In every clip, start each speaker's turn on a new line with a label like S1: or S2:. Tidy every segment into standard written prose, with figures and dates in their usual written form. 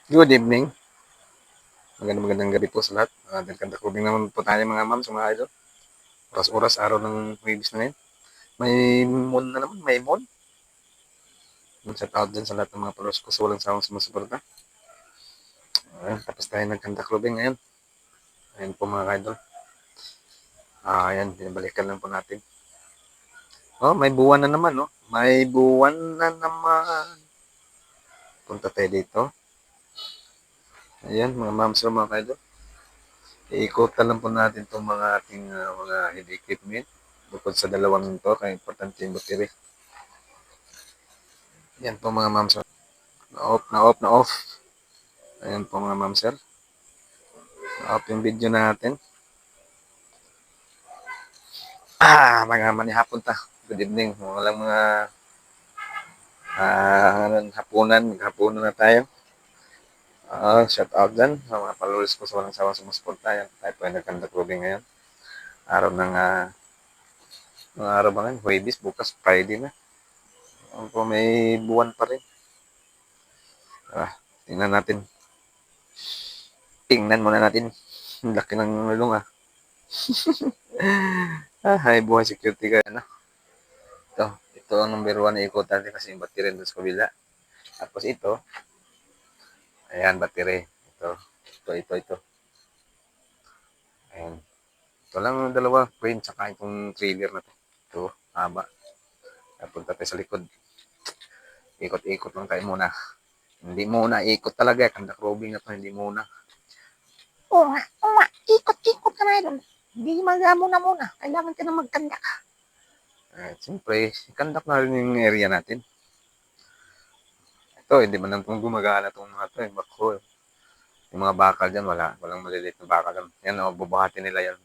S1: Good evening. Magandang gabi po sa lahat. Nagkanta-kubing naman po tayo mga ma'am, mga idol. Oras-oras, araw ng Huwebes na ngayon. May moon na naman, may moon. Shout out din sa lahat ng mga followers ko sa walang sawang sumusuporta. Ayan, tapos tayo nagkanta-kubing ngayon. Ayan po mga idol. Ayan, binabalikan lang po natin. Oh, may buwan na naman, no? May buwan na naman. Punta tayo dito. Ayan, mga ma'am, mga idol. Iikutan lang po natin itong mga ating mga heavy equipment. Bukod sa dalawang ito, kaya importante yung battery. Yan po mga ma'am sir. Na off. Ayan po mga ma'am sir. Na-off yung video natin. Mga manihapon ta. Good evening. Walang mga hapunan na tayo. Shout out dyan sa mga followers ko sa walang sawang sumusuporta. Yan. Tayo po ay nagkanda-clothing ngayon. Araw ng mga araw ba ngayon? Huwebes, bukas Friday na. Po, may buwan pa rin. Tingnan natin. Tingnan muna natin. Laki ng lulong Hay buhay security ka na. Ito ang number 1 na ikot natin kasi yung battery doon sa kabila. Tapos ito, ayan, battery. Ito. Ayan. Ito lang ang dalawa, crane, tsaka itong trailer na to. Ito, haba. Punta tayo sa likod. Ikot-ikot lang tayo muna. Hindi muna, ikot talaga. Kandak robing na to, hindi muna.
S2: Oo nga. Ikot-ikot ka na yun. Hindi muna. Kailangan ka na magkandak.
S1: Siyempre, kandak na rin yung area natin. Ito, hindi man lang itong gumagana itong mga ito. Bako, yung mga bakal dyan, walang maliliit na bakal dyan. Yan, bubuhatin nila yan.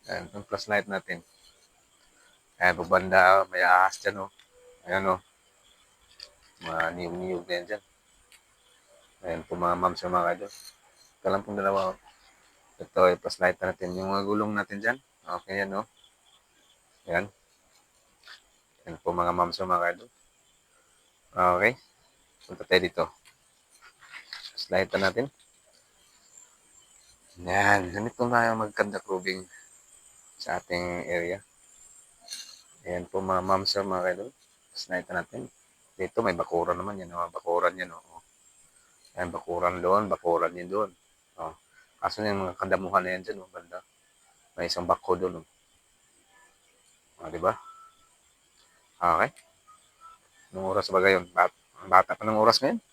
S1: Ayan, yung flashlight natin. Ayan, babanda, may ahas dyan, Ayan, mga niyog-niyog na yan dyan. Ayan po mga ma'am sa mga kadyo. Ito lang pong dalawa, Ito, i-flashlight natin. Yung mga gulong natin dyan. Okay, yan, Ayan. Ayan po mga ma'am sa mga kadyo. Okay. Punta tayo dito. Flashlight natin. Yan. Ganito na magkandak roving sa ating area. Ayan po mga ma'am sir, mga kaidol. Flashlight natin. Dito may bakuran naman yan. Bakuran yan. Ayan, bakuran doon. Bakuran yan doon. Kaso yung mga kadamuhan na yan dyan. Banda. May isang bako doon. Diba? Okay. Anong oras ba ngayon? Bata pa ng oras ngayon?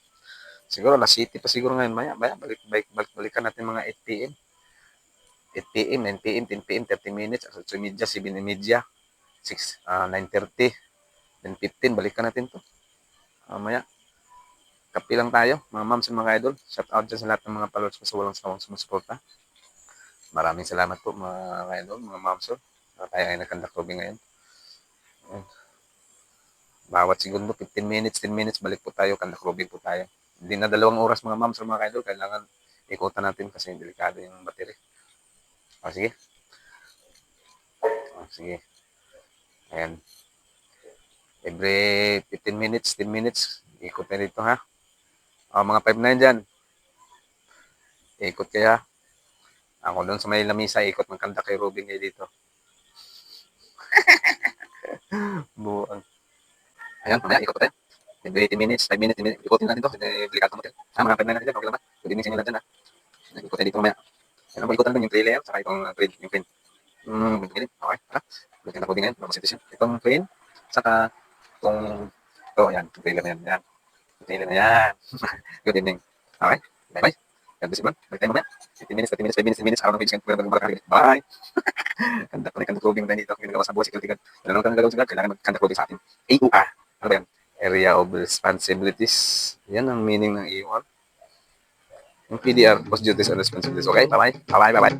S1: Siguro alas 7 pa siguro ngayon. Maya, balikan natin mga 8 p.m. 8 p.m., 9 p.m., 10 p.m., 30 minutes, 8:30, 7:30, 9:30, 10:15, balikan natin to. Maya, kapi lang tayo, mga ma'am sa mga idol. Shout out dyan sa lahat ng mga followers ko sa walang sawang sumusuporta. Maraming salamat po mga idol, mga ma'am sir. Tayo ay nagkandak lobby ngayon. Bawat segundo, 15 minutes, 10 minutes, balik po tayo, kandak lobby po tayo. Hindi na 2 oras mga ma'am sir, mga idol. Kailangan ikutan natin kasi delikado yung battery. Sige. Sige. Ayan. Every 15 minutes, 10 minutes, ikot na dito ha. Mga 5 na dyan. Ikot kaya. Ako doon sa may lamisa, ikot ng kanta kay Robin kayo dito. Buang. Ayan, mamaya ikot tayo. Every 18 minutes, 5 minutes, 10 minutes, ikotin natin to. Delikado mo tayo. Mga 5 na natin dyan, okay naman. Good evening sa inyo lang dyan ha. Ikot tayo dito mamaya. Ayan, ikotan lang yung trailer, saka itong crane, yung crane. Okay, ha? Good na po din ngayon, mga sitwasyon. Itong crane, saka itong, ayan, yung trailer na yan. Ayan. Trailer na yan. Good evening. Okay, bye-bye. God bless everyone. Balik tayo mamaya. 15 minutes, 30 minutes, 5 minutes, 10 minutes. Araw ng page kan. Bye! Kanda clothing na dito. Ginagawa sa buhay, security guard. Alam naman kang gagawin kailangan mag-kanda clothing sa atin. AOR. Ano ba yan? Area of Responsibilities. Yan ang meaning ng AOR. Yung PDR, Post Duties and Responsibilities. Okay, bye-bye. Bye-bye, bye-bye.